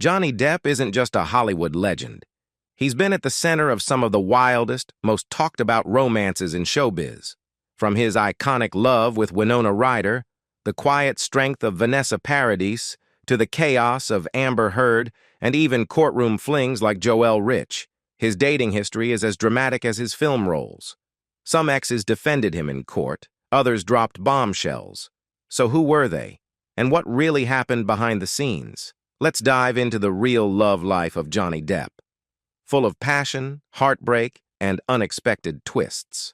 Johnny Depp isn't just a Hollywood legend. He's been at the center of some of the wildest, most talked-about romances in showbiz. From his iconic love with Winona Ryder, the quiet strength of Vanessa Paradis, to the chaos of Amber Heard, and even courtroom flings like Joel Rich, his dating history is as dramatic as his film roles. Some exes defended him in court, others dropped bombshells. So who were they? And what really happened behind the scenes? Let's dive into the real love life of Johnny Depp, full of passion, heartbreak, and unexpected twists.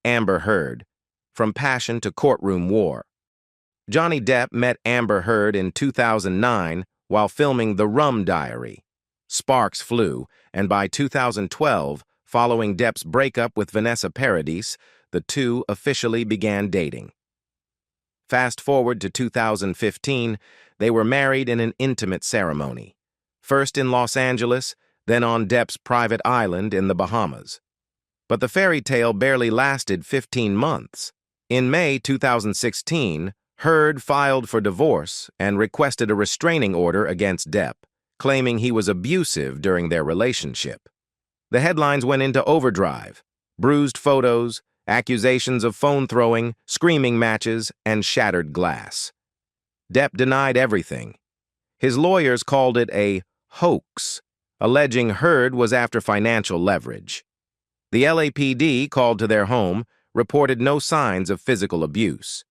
Amber Heard, from passion to courtroom war. Johnny Depp met Amber Heard in 2009 while filming The Rum Diary. Sparks flew, and by 2012, following Depp's breakup with Vanessa Paradis, the two officially began dating. Fast forward to 2015, they were married in an intimate ceremony, first in Los Angeles, then on Depp's private island in the Bahamas. But the fairy tale barely lasted 15 months. In May 2016, Heard filed for divorce and requested a restraining order against Depp, claiming he was abusive during their relationship. The headlines went into overdrive: bruised photos, accusations of phone throwing, screaming matches, and shattered glass. Depp denied everything. His lawyers called it a hoax, alleging Heard was after financial leverage. The LAPD, called to their home, reported no signs of physical abuse.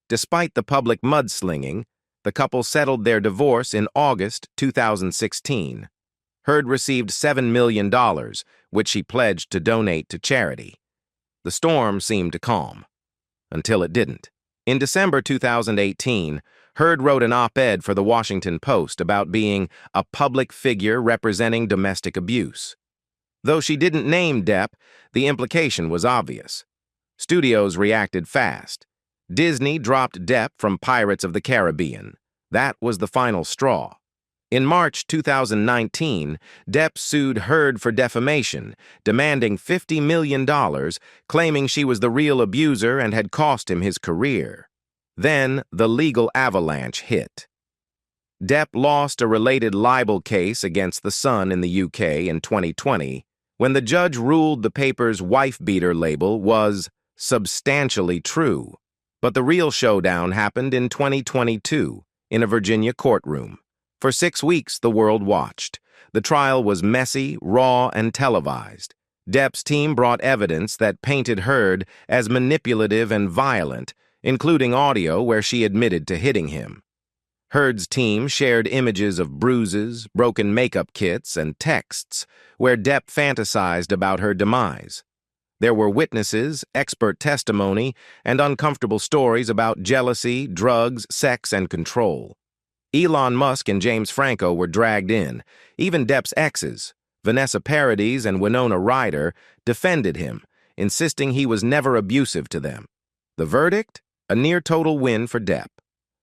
Despite the public mudslinging, the couple settled their divorce in August 2016. Heard received $7 million, which she pledged to donate to charity. The storm seemed to calm, until it didn't. In December 2018, Heard wrote an op-ed for the Washington Post about being a public figure representing domestic abuse. Though she didn't name Depp, the implication was obvious. Studios reacted fast. Disney dropped Depp from Pirates of the Caribbean. That was the final straw. In March 2019, Depp sued Heard for defamation, demanding $50 million, claiming she was the real abuser and had cost him his career. Then, the legal avalanche hit. Depp lost a related libel case against The Sun in the UK in 2020, when the judge ruled the paper's wife-beater label was substantially true. But the real showdown happened in 2022, in a Virginia courtroom. For 6 weeks, the world watched. The trial was messy, raw, and televised. Depp's team brought evidence that painted Heard as manipulative and violent, including audio where she admitted to hitting him. Heard's team shared images of bruises, broken makeup kits, and texts where Depp fantasized about her demise. There were witnesses, expert testimony, and uncomfortable stories about jealousy, drugs, sex, and control. Elon Musk and James Franco were dragged in. Even Depp's exes, Vanessa Paradis and Winona Ryder, defended him, insisting he was never abusive to them. The verdict? A near-total win for Depp.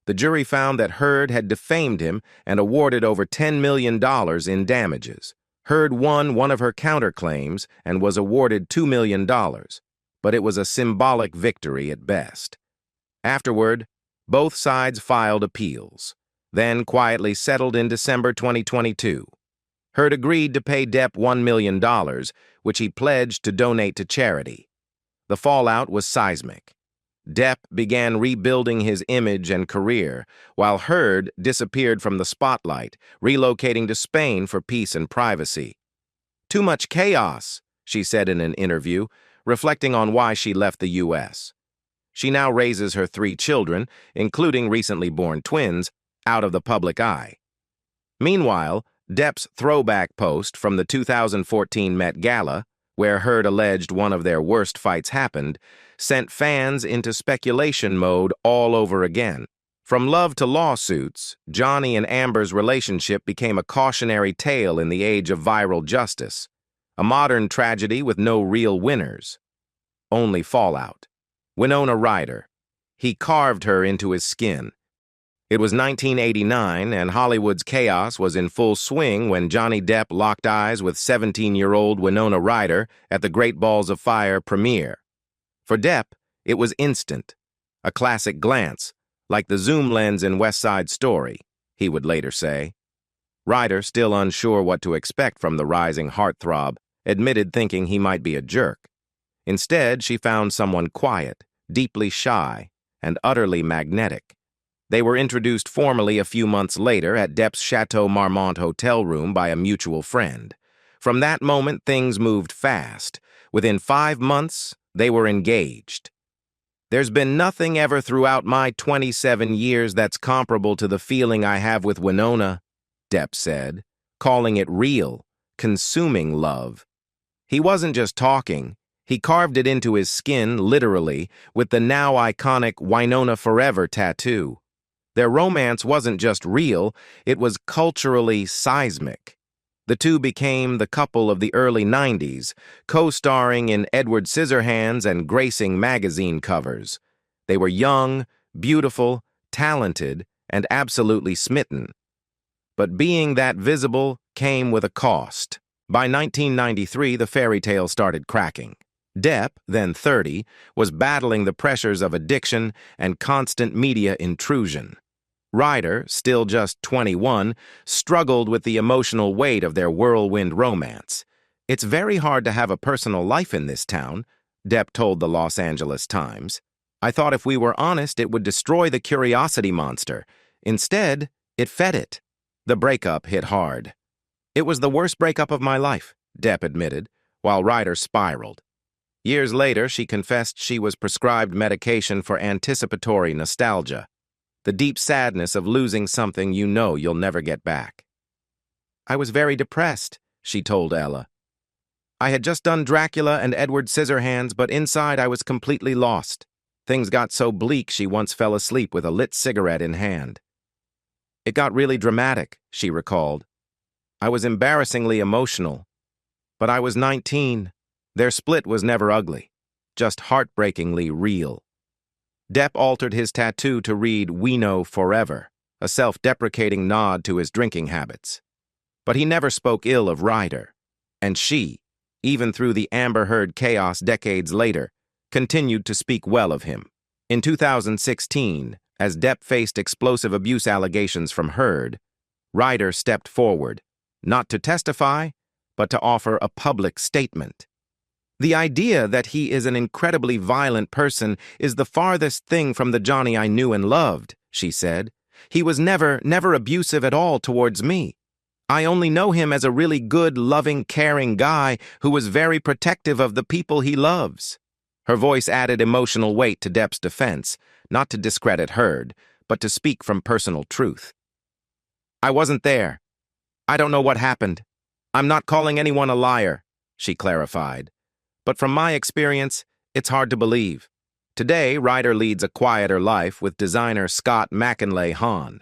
The jury found that Heard had defamed him and awarded over $10 million in damages. Heard won one of her counterclaims and was awarded $2 million, but it was a symbolic victory at best. Afterward, both sides filed appeals, then quietly settled in December 2022. Heard agreed to pay Depp $1 million, which he pledged to donate to charity. The fallout was seismic. Depp began rebuilding his image and career, while Heard disappeared from the spotlight, relocating to Spain for peace and privacy. "Too much chaos," she said in an interview, reflecting on why she left the U.S. She now raises her 3 children, including recently born twins, out of the public eye. Meanwhile, Depp's throwback post from the 2014 Met Gala, where Heard alleged one of their worst fights happened, sent fans into speculation mode all over again. From love to lawsuits, Johnny and Amber's relationship became a cautionary tale in the age of viral justice, a modern tragedy with no real winners. Only fallout. Winona Ryder. He carved her into his skin. It was 1989, and Hollywood's chaos was in full swing when Johnny Depp locked eyes with 17-year-old Winona Ryder at the Great Balls of Fire premiere. For Depp, it was instant, a classic glance, like the zoom lens in West Side Story, he would later say. Ryder, still unsure what to expect from the rising heartthrob, admitted thinking he might be a jerk. Instead, she found someone quiet, deeply shy, and utterly magnetic. They were introduced formally a few months later at Depp's Chateau Marmont hotel room by a mutual friend. From that moment, things moved fast. Within 5 months, they were engaged. "There's been nothing ever throughout my 27 years that's comparable to the feeling I have with Winona," Depp said, calling it real, consuming love. He wasn't just talking. He carved it into his skin, literally, with the now iconic Winona Forever tattoo. Their romance wasn't just real, it was culturally seismic. The two became the couple of the early 90s, co-starring in Edward Scissorhands and gracing magazine covers. They were young, beautiful, talented, and absolutely smitten. But being that visible came with a cost. By 1993, the fairy tale started cracking. Depp, then 30, was battling the pressures of addiction and constant media intrusion. Ryder, still just 21, struggled with the emotional weight of their whirlwind romance. "It's very hard to have a personal life in this town," Depp told the Los Angeles Times. "I thought if we were honest, it would destroy the curiosity monster. Instead, it fed it." The breakup hit hard. "It was the worst breakup of my life," Depp admitted, while Ryder spiraled. Years later, she confessed she was prescribed medication for anticipatory nostalgia, the deep sadness of losing something you know you'll never get back. "I was very depressed," she told Ella. "I had just done Dracula and Edward Scissorhands, but inside I was completely lost. Things got so bleak she once fell asleep with a lit cigarette in hand. It got really dramatic," she recalled. "I was embarrassingly emotional. But I was 19. Their split was never ugly, just heartbreakingly real." Depp altered his tattoo to read "We Know Forever," a self-deprecating nod to his drinking habits. But he never spoke ill of Ryder, and she, even through the Amber Heard chaos decades later, continued to speak well of him. In 2016, as Depp faced explosive abuse allegations from Heard, Ryder stepped forward, not to testify, but to offer a public statement. "The idea that he is an incredibly violent person is the farthest thing from the Johnny I knew and loved," she said. "He was never abusive at all towards me. I only know him as a really good, loving, caring guy who was very protective of the people he loves." Her voice added emotional weight to Depp's defense, not to discredit Heard, but to speak from personal truth. "I wasn't there. I don't know what happened. I'm not calling anyone a liar," she clarified. "But from my experience, it's hard to believe." Today, Ryder leads a quieter life with designer Scott McInlay Hahn.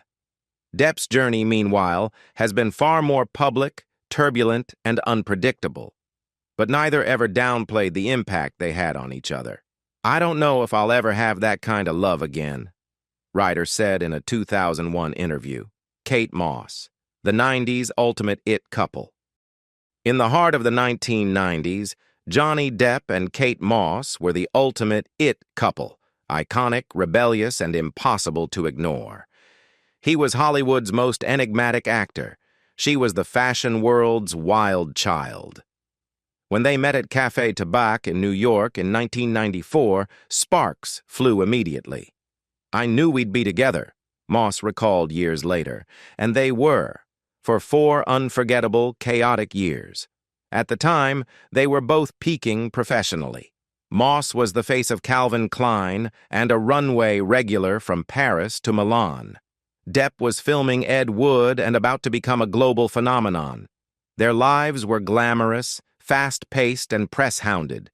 Depp's journey, meanwhile, has been far more public, turbulent, and unpredictable. But neither ever downplayed the impact they had on each other. "I don't know if I'll ever have that kind of love again," Ryder said in a 2001 interview. Kate Moss, the 90s ultimate it couple. In the heart of the 1990s, Johnny Depp and Kate Moss were the ultimate it couple, iconic, rebellious, and impossible to ignore. He was Hollywood's most enigmatic actor. She was the fashion world's wild child. When they met at Café Tabac in New York in 1994, sparks flew immediately. "I knew we'd be together," Moss recalled years later, and they were, for 4 unforgettable, chaotic years. At the time, they were both peaking professionally. Moss was the face of Calvin Klein and a runway regular from Paris to Milan. Depp was filming Ed Wood and about to become a global phenomenon. Their lives were glamorous, fast-paced, and press-hounded.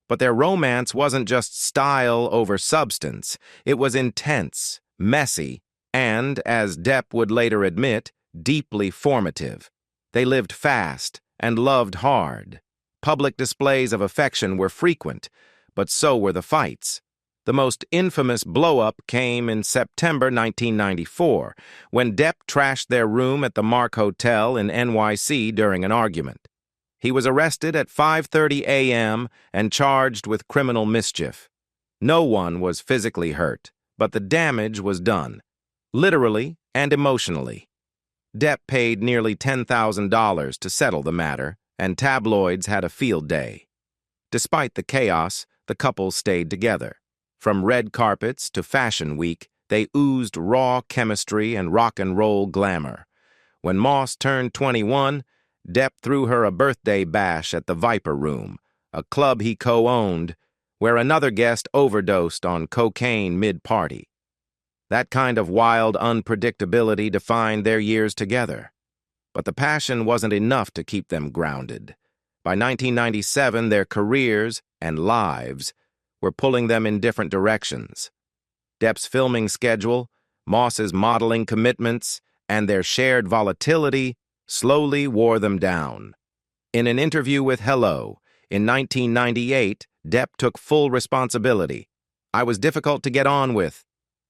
But their romance wasn't just style over substance. It was intense, messy, and, as Depp would later admit, deeply formative. They lived fast and loved hard. Public displays of affection were frequent, but so were the fights. The most infamous blow-up came in September 1994, when Depp trashed their room at the Mark Hotel in NYC during an argument. He was arrested at 5:30 a.m. and charged with criminal mischief. No one was physically hurt, but the damage was done, literally and emotionally. Depp paid nearly $10,000 to settle the matter, and tabloids had a field day. Despite the chaos, the couple stayed together. From red carpets to Fashion Week, they oozed raw chemistry and rock and roll glamour. When Moss turned 21, Depp threw her a birthday bash at the Viper Room, a club he co-owned, where another guest overdosed on cocaine mid-party. That kind of wild unpredictability defined their years together. But the passion wasn't enough to keep them grounded. By 1997, their careers and lives were pulling them in different directions. Depp's filming schedule, Moss's modeling commitments, and their shared volatility slowly wore them down. In an interview with Hello, in 1998, Depp took full responsibility. "I was difficult to get on with.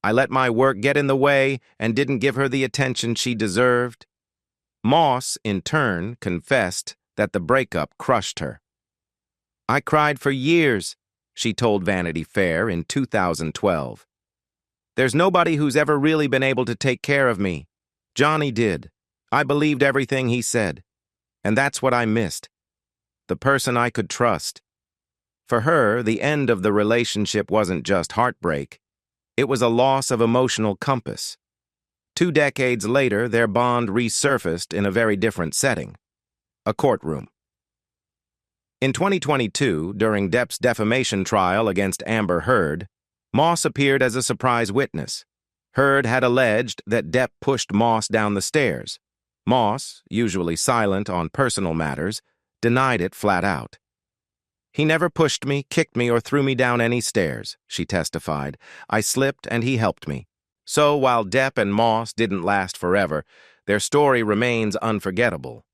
I let my work get in the way and didn't give her the attention she deserved." Moss, in turn, confessed that the breakup crushed her. "I cried for years," she told Vanity Fair in 2012. "There's nobody who's ever really been able to take care of me. Johnny did. I believed everything he said. And that's what I missed. The person I could trust." For her, the end of the relationship wasn't just heartbreak. It was a loss of emotional compass. 2 decades later, their bond resurfaced in a very different setting: a courtroom. In 2022, during Depp's defamation trial against Amber Heard, Moss appeared as a surprise witness. Heard had alleged that Depp pushed Moss down the stairs. Moss, usually silent on personal matters, denied it flat out. "He never pushed me, kicked me, or threw me down any stairs," she testified. "I slipped and he helped me." So while Depp and Moss didn't last forever, their story remains unforgettable.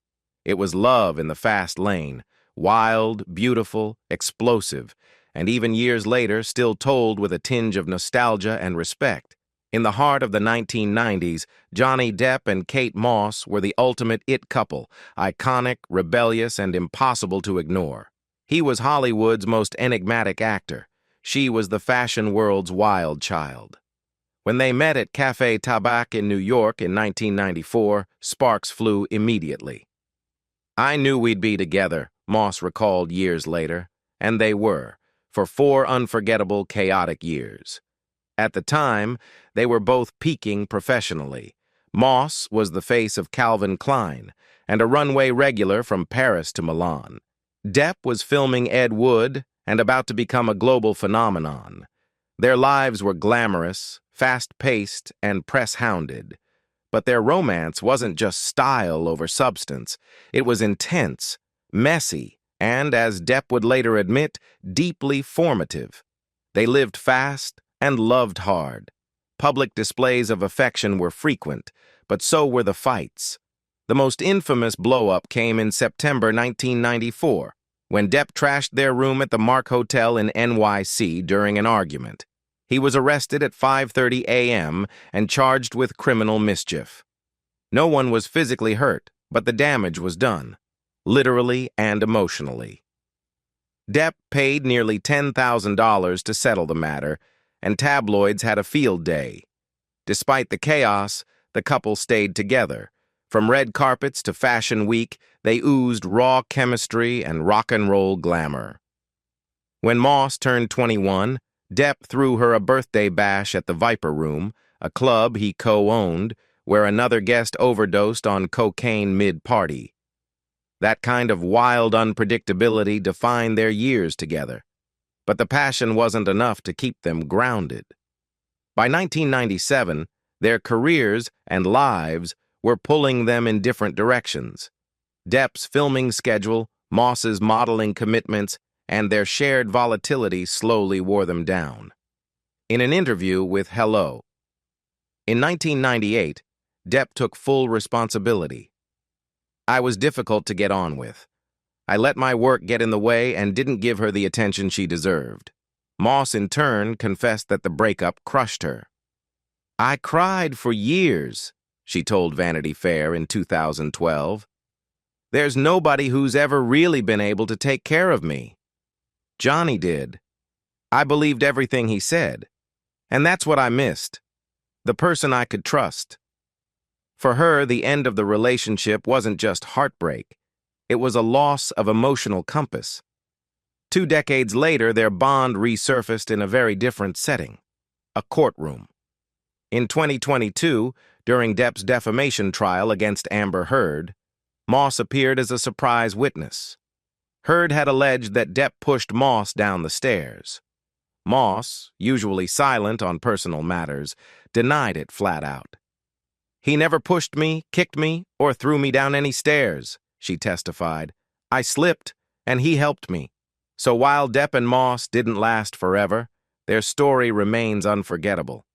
It was love in the fast lane, wild, beautiful, explosive, and even years later still told with a tinge of nostalgia and respect. In the heart of the 1990s, Johnny Depp and Kate Moss were the ultimate it couple, iconic, rebellious, and impossible to ignore. He was Hollywood's most enigmatic actor. She was the fashion world's wild child. When they met at Café Tabac in New York in 1994, sparks flew immediately. "I knew we'd be together," Moss recalled years later, and they were, for 4 unforgettable, chaotic years. At the time, they were both peaking professionally. Moss was the face of Calvin Klein and a runway regular from Paris to Milan. Depp was filming Ed Wood and about to become a global phenomenon. Their lives were glamorous, fast-paced, and press-hounded. But their romance wasn't just style over substance. It was intense, messy, and, as Depp would later admit, deeply formative. They lived fast and loved hard. Public displays of affection were frequent, but so were the fights. The most infamous blow-up came in September 1994, when Depp trashed their room at the Mark Hotel in NYC during an argument. He was arrested at 5:30 a.m. and charged with criminal mischief. No one was physically hurt, but the damage was done, literally and emotionally. Depp paid nearly $10,000 to settle the matter, and tabloids had a field day. Despite the chaos, the couple stayed together. From red carpets to Fashion Week, they oozed raw chemistry and rock and roll glamour. When Moss turned 21, Depp threw her a birthday bash at the Viper Room, a club he co-owned, where another guest overdosed on cocaine mid-party. That kind of wild unpredictability defined their years together. But the passion wasn't enough to keep them grounded. By 1997, their careers and lives were pulling them in different directions. Depp's filming schedule, Moss's modeling commitments, and their shared volatility slowly wore them down. In an interview with Hello, in 1998, Depp took full responsibility. "I was difficult to get on with. I let my work get in the way and didn't give her the attention she deserved." Moss, in turn, confessed that the breakup crushed her. "I cried for years," she told Vanity Fair in 2012. "There's nobody who's ever really been able to take care of me. Johnny did. I believed everything he said. And that's what I missed. The person I could trust." For her, the end of the relationship wasn't just heartbreak. It was a loss of emotional compass. 2 decades later, their bond resurfaced in a very different setting, a courtroom. In 2022, during Depp's defamation trial against Amber Heard, Moss appeared as a surprise witness. Heard had alleged that Depp pushed Moss down the stairs. Moss, usually silent on personal matters, denied it flat out. "He never pushed me, kicked me, or threw me down any stairs," she testified. "I slipped, and he helped me." So while Depp and Moss didn't last forever, their story remains unforgettable.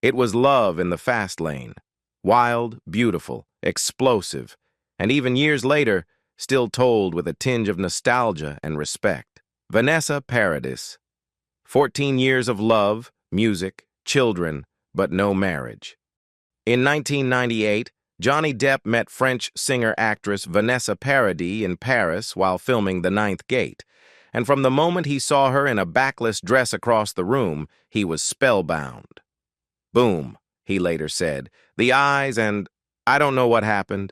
It was love in the fast lane, wild, beautiful, explosive, and even years later, still told with a tinge of nostalgia and respect. Vanessa Paradis. 14 years of love, music, children, but no marriage. In 1998, Johnny Depp met French singer-actress Vanessa Paradis in Paris while filming The Ninth Gate, and from the moment he saw her in a backless dress across the room, he was spellbound. "Boom," he later said, "the eyes and I don't know what happened."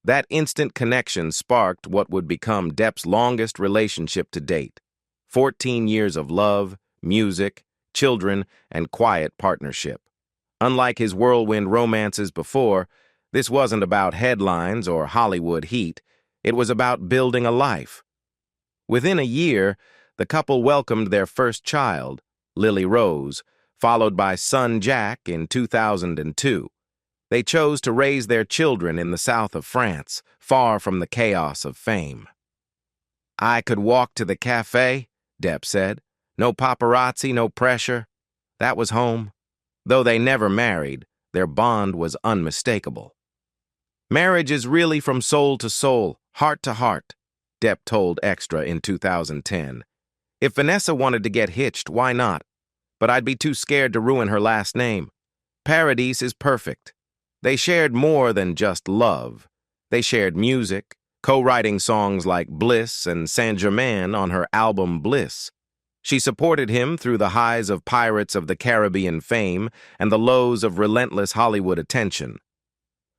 That instant connection sparked what would become Depp's longest relationship to date. 14 years of love, music, children, and quiet partnership. Unlike his whirlwind romances before, this wasn't about headlines or Hollywood heat. It was about building a life. Within a year, the couple welcomed their first child, Lily Rose, followed by son Jack in 2002. They chose to raise their children in the south of France, far from the chaos of fame. "I could walk to the cafe," Depp said. "No paparazzi, no pressure. That was home." Though they never married, their bond was unmistakable. "Marriage is really from soul to soul, heart to heart," Depp told Extra in 2010. "If Vanessa wanted to get hitched, why not? But I'd be too scared to ruin her last name. Paradis is perfect." They shared more than just love. They shared music, co-writing songs like Bliss and Saint Germain on her album Bliss. She supported him through the highs of Pirates of the Caribbean fame and the lows of relentless Hollywood attention.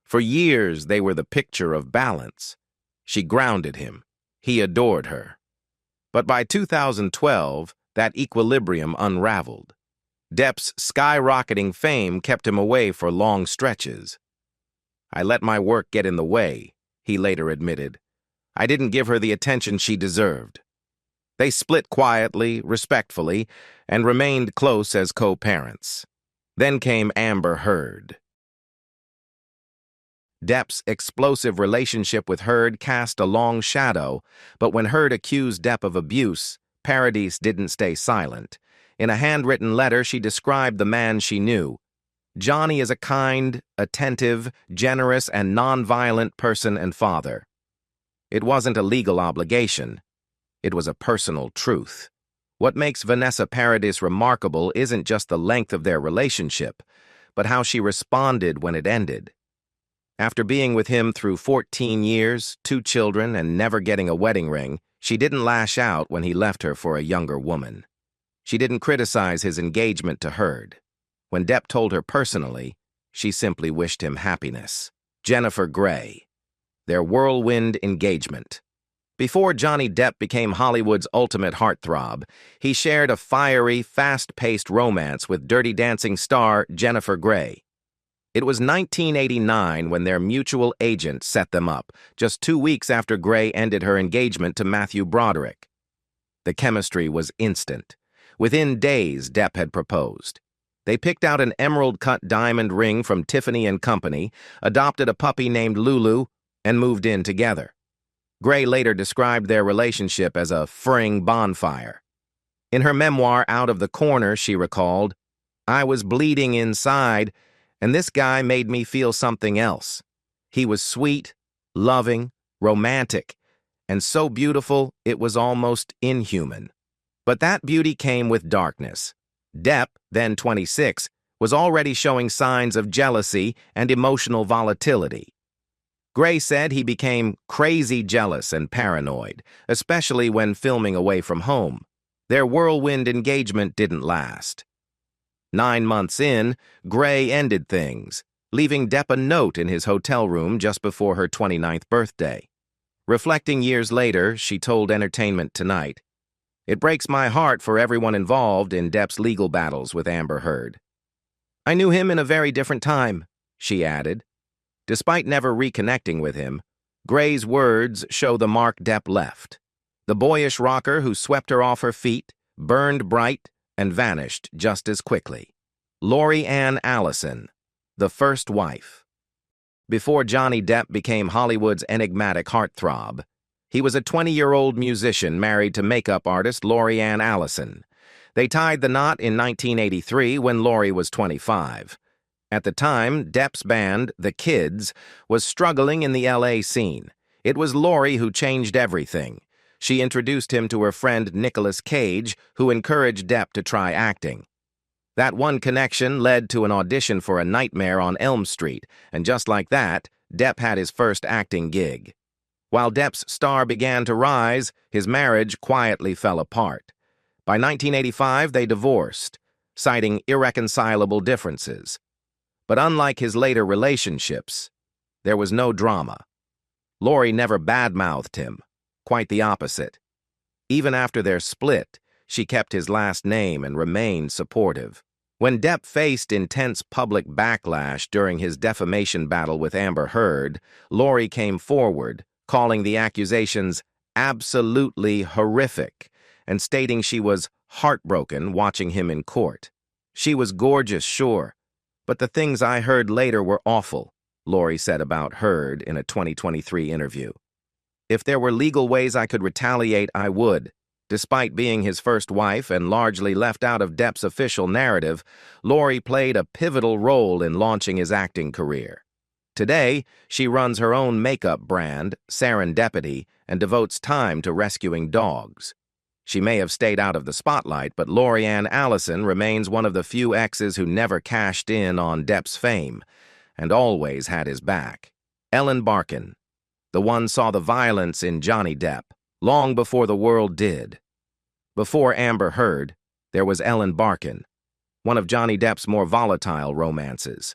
For years, they were the picture of balance. She grounded him. He adored her. But by 2012, that equilibrium unraveled. Depp's skyrocketing fame kept him away for long stretches. "I let my work get in the way," he later admitted. "I didn't give her the attention she deserved." They split quietly, respectfully, and remained close as co-parents. Then came Amber Heard. Depp's explosive relationship with Heard cast a long shadow, but when Heard accused Depp of abuse, Paradis didn't stay silent. In a handwritten letter, she described the man she knew. "Johnny is a kind, attentive, generous, and nonviolent person and father." It wasn't a legal obligation. It was a personal truth. What makes Vanessa Paradis remarkable isn't just the length of their relationship, but how she responded when it ended. After being with him through 14 years, 2 children, and never getting a wedding ring, she didn't lash out when he left her for a younger woman. She didn't criticize his engagement to Heard. When Depp told her personally, she simply wished him happiness. Jennifer Grey. Their whirlwind engagement. Before Johnny Depp became Hollywood's ultimate heartthrob, he shared a fiery, fast-paced romance with Dirty Dancing star Jennifer Grey. It was 1989 when their mutual agent set them up, just 2 weeks after Grey ended her engagement to Matthew Broderick. The chemistry was instant. Within days, Depp had proposed. They picked out an emerald-cut diamond ring from Tiffany & Company, adopted a puppy named Lulu, and moved in together. Grey later described their relationship as a fraying bonfire. In her memoir, Out of the Corner, she recalled, "I was bleeding inside, and this guy made me feel something else. He was sweet, loving, romantic, and so beautiful it was almost inhuman." But that beauty came with darkness. Depp, then 26, was already showing signs of jealousy and emotional volatility. Grey said he became crazy jealous and paranoid, especially when filming away from home. Their whirlwind engagement didn't last. 9 months in, Grey ended things, leaving Depp a note in his hotel room just before her 29th birthday. Reflecting years later, she told Entertainment Tonight, "It breaks my heart for everyone involved in Depp's legal battles with Amber Heard. I knew him in a very different time," she added. Despite never reconnecting with him, Gray's words show the mark Depp left. The boyish rocker who swept her off her feet, burned bright, and vanished just as quickly. Lori Ann Allison, the first wife. Before Johnny Depp became Hollywood's enigmatic heartthrob, he was a 20-year-old musician married to makeup artist Lori Ann Allison. They tied the knot in 1983 when Lori was 25. At the time, Depp's band, The Kids, was struggling in the LA scene. It was Lori who changed everything. She introduced him to her friend Nicolas Cage, who encouraged Depp to try acting. That one connection led to an audition for A Nightmare on Elm Street, and just like that, Depp had his first acting gig. While Depp's star began to rise, his marriage quietly fell apart. By 1985, they divorced, citing irreconcilable differences. But unlike his later relationships, there was no drama. Lori never badmouthed him, quite the opposite. Even after their split, she kept his last name and remained supportive. When Depp faced intense public backlash during his defamation battle with Amber Heard, Lori came forward, calling the accusations absolutely horrific and stating she was heartbroken watching him in court. "She was gorgeous, sure, but the things I heard later were awful," Lori said about Heard in a 2023 interview. "If there were legal ways I could retaliate, I would." Despite being his first wife and largely left out of Depp's official narrative, Lori played a pivotal role in launching his acting career. Today, she runs her own makeup brand, Serendipity, and devotes time to rescuing dogs. She may have stayed out of the spotlight, but Lori Ann Allison remains one of the few exes who never cashed in on Depp's fame and always had his back. Ellen Barkin, the one saw the violence in Johnny Depp long before the world did. Before Amber Heard, there was Ellen Barkin, one of Johnny Depp's more volatile romances.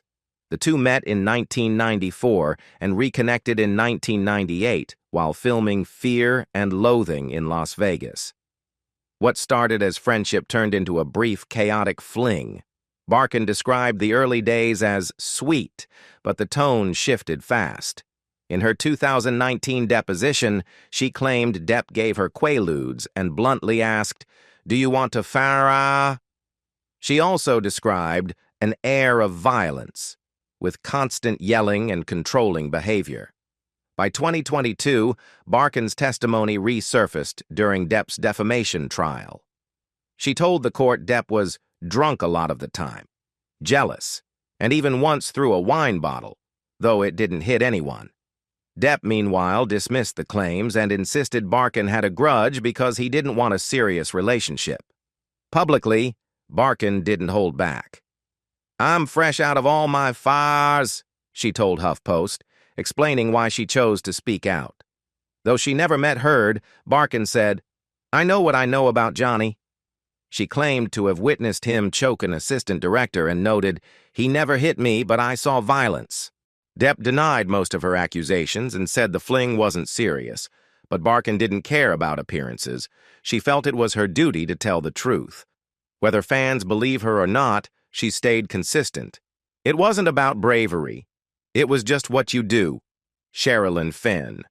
The two met in 1994 and reconnected in 1998 while filming Fear and Loathing in Las Vegas. What started as friendship turned into a brief, chaotic fling. Barkin described the early days as sweet, but the tone shifted fast. In her 2019 deposition, she claimed Depp gave her quaaludes and bluntly asked, "Do you want to Farah?" She also described an air of violence, with constant yelling and controlling behavior. By 2022, Barkin's testimony resurfaced during Depp's defamation trial. She told the court Depp was drunk a lot of the time, jealous, and even once threw a wine bottle, though it didn't hit anyone. Depp, meanwhile, dismissed the claims and insisted Barkin had a grudge because he didn't want a serious relationship. Publicly, Barkin didn't hold back. "I'm fresh out of all my fires," she told HuffPost, explaining why she chose to speak out. Though she never met Heard, Barkin said, "I know what I know about Johnny." She claimed to have witnessed him choke an assistant director and noted, "He never hit me, but I saw violence." Depp denied most of her accusations and said the fling wasn't serious, but Barkin didn't care about appearances. She felt it was her duty to tell the truth. Whether fans believe her or not, she stayed consistent. It wasn't about bravery. It was just what you do. Sherilyn Fenn.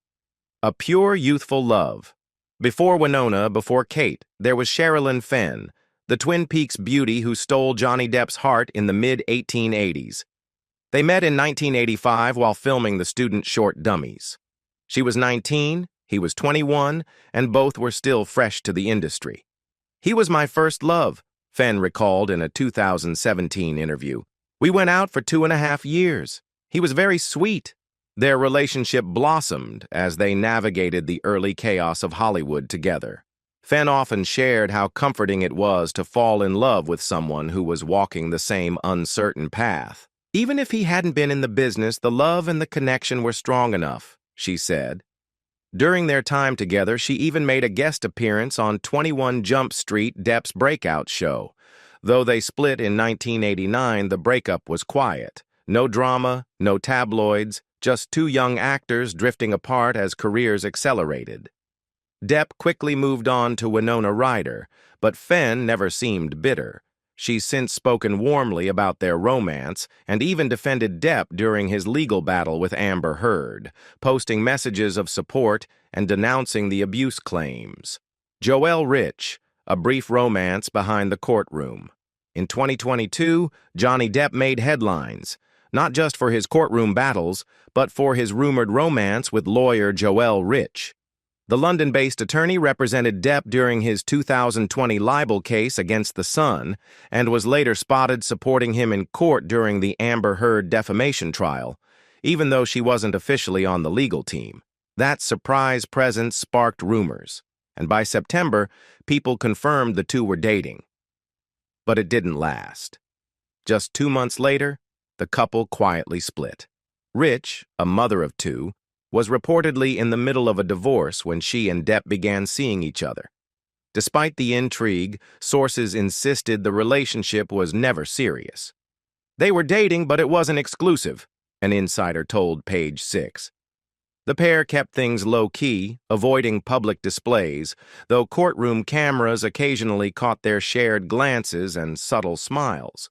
A pure youthful love. Before Winona, before Kate, there was Sherilyn Fenn, the Twin Peaks beauty who stole Johnny Depp's heart in the mid-1880s. They met in 1985 while filming the student short Dummies. She was 19, he was 21, and both were still fresh to the industry. "He was my first love," Fenn recalled in a 2017 interview. "We went out for 2.5 years. He was very sweet." Their relationship blossomed as they navigated the early chaos of Hollywood together. Fenn often shared how comforting it was to fall in love with someone who was walking the same uncertain path. "Even if he hadn't been in the business, the love and the connection were strong enough," she said. During their time together, she even made a guest appearance on 21 Jump Street, Depp's breakout show. Though they split in 1989, the breakup was quiet. No drama, no tabloids, just two young actors drifting apart as careers accelerated. Depp quickly moved on to Winona Ryder, but Fenn never seemed bitter. She's since spoken warmly about their romance and even defended Depp during his legal battle with Amber Heard, posting messages of support and denouncing the abuse claims. Joelle Rich, a brief romance behind the courtroom. In 2022, Johnny Depp made headlines, not just for his courtroom battles, but for his rumored romance with lawyer Joelle Rich. The London-based attorney represented Depp during his 2020 libel case against The Sun and was later spotted supporting him in court during the Amber Heard defamation trial, even though she wasn't officially on the legal team. That surprise presence sparked rumors, and by September, people confirmed the two were dating. But it didn't last. Just 2 months later, the couple quietly split. Rich, a mother of two, was reportedly in the middle of a divorce when she and Depp began seeing each other. Despite the intrigue, sources insisted the relationship was never serious. They were dating, but it wasn't exclusive, an insider told Page 6. The pair kept things low-key, avoiding public displays, though courtroom cameras occasionally caught their shared glances and subtle smiles.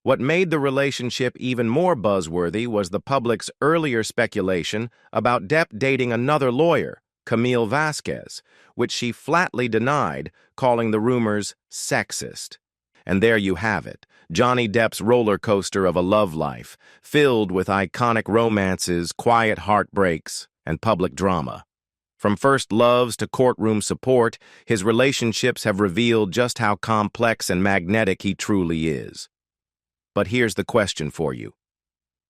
What made the relationship even more buzzworthy was the public's earlier speculation about Depp dating another lawyer, Camille Vasquez, which she flatly denied, calling the rumors sexist. And there you have it, Johnny Depp's roller coaster of a love life, filled with iconic romances, quiet heartbreaks, and public drama. From first loves to courtroom support, his relationships have revealed just how complex and magnetic he truly is. But here's the question for you.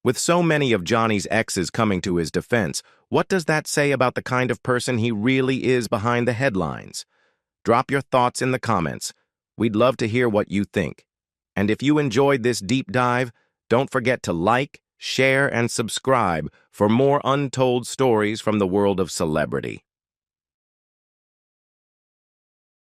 With so many of Johnny's exes coming to his defense, what does that say about the kind of person he really is behind the headlines? Drop your thoughts in the comments. We'd love to hear what you think. And if you enjoyed this deep dive, don't forget to like, share, and subscribe for more untold stories from the world of celebrity.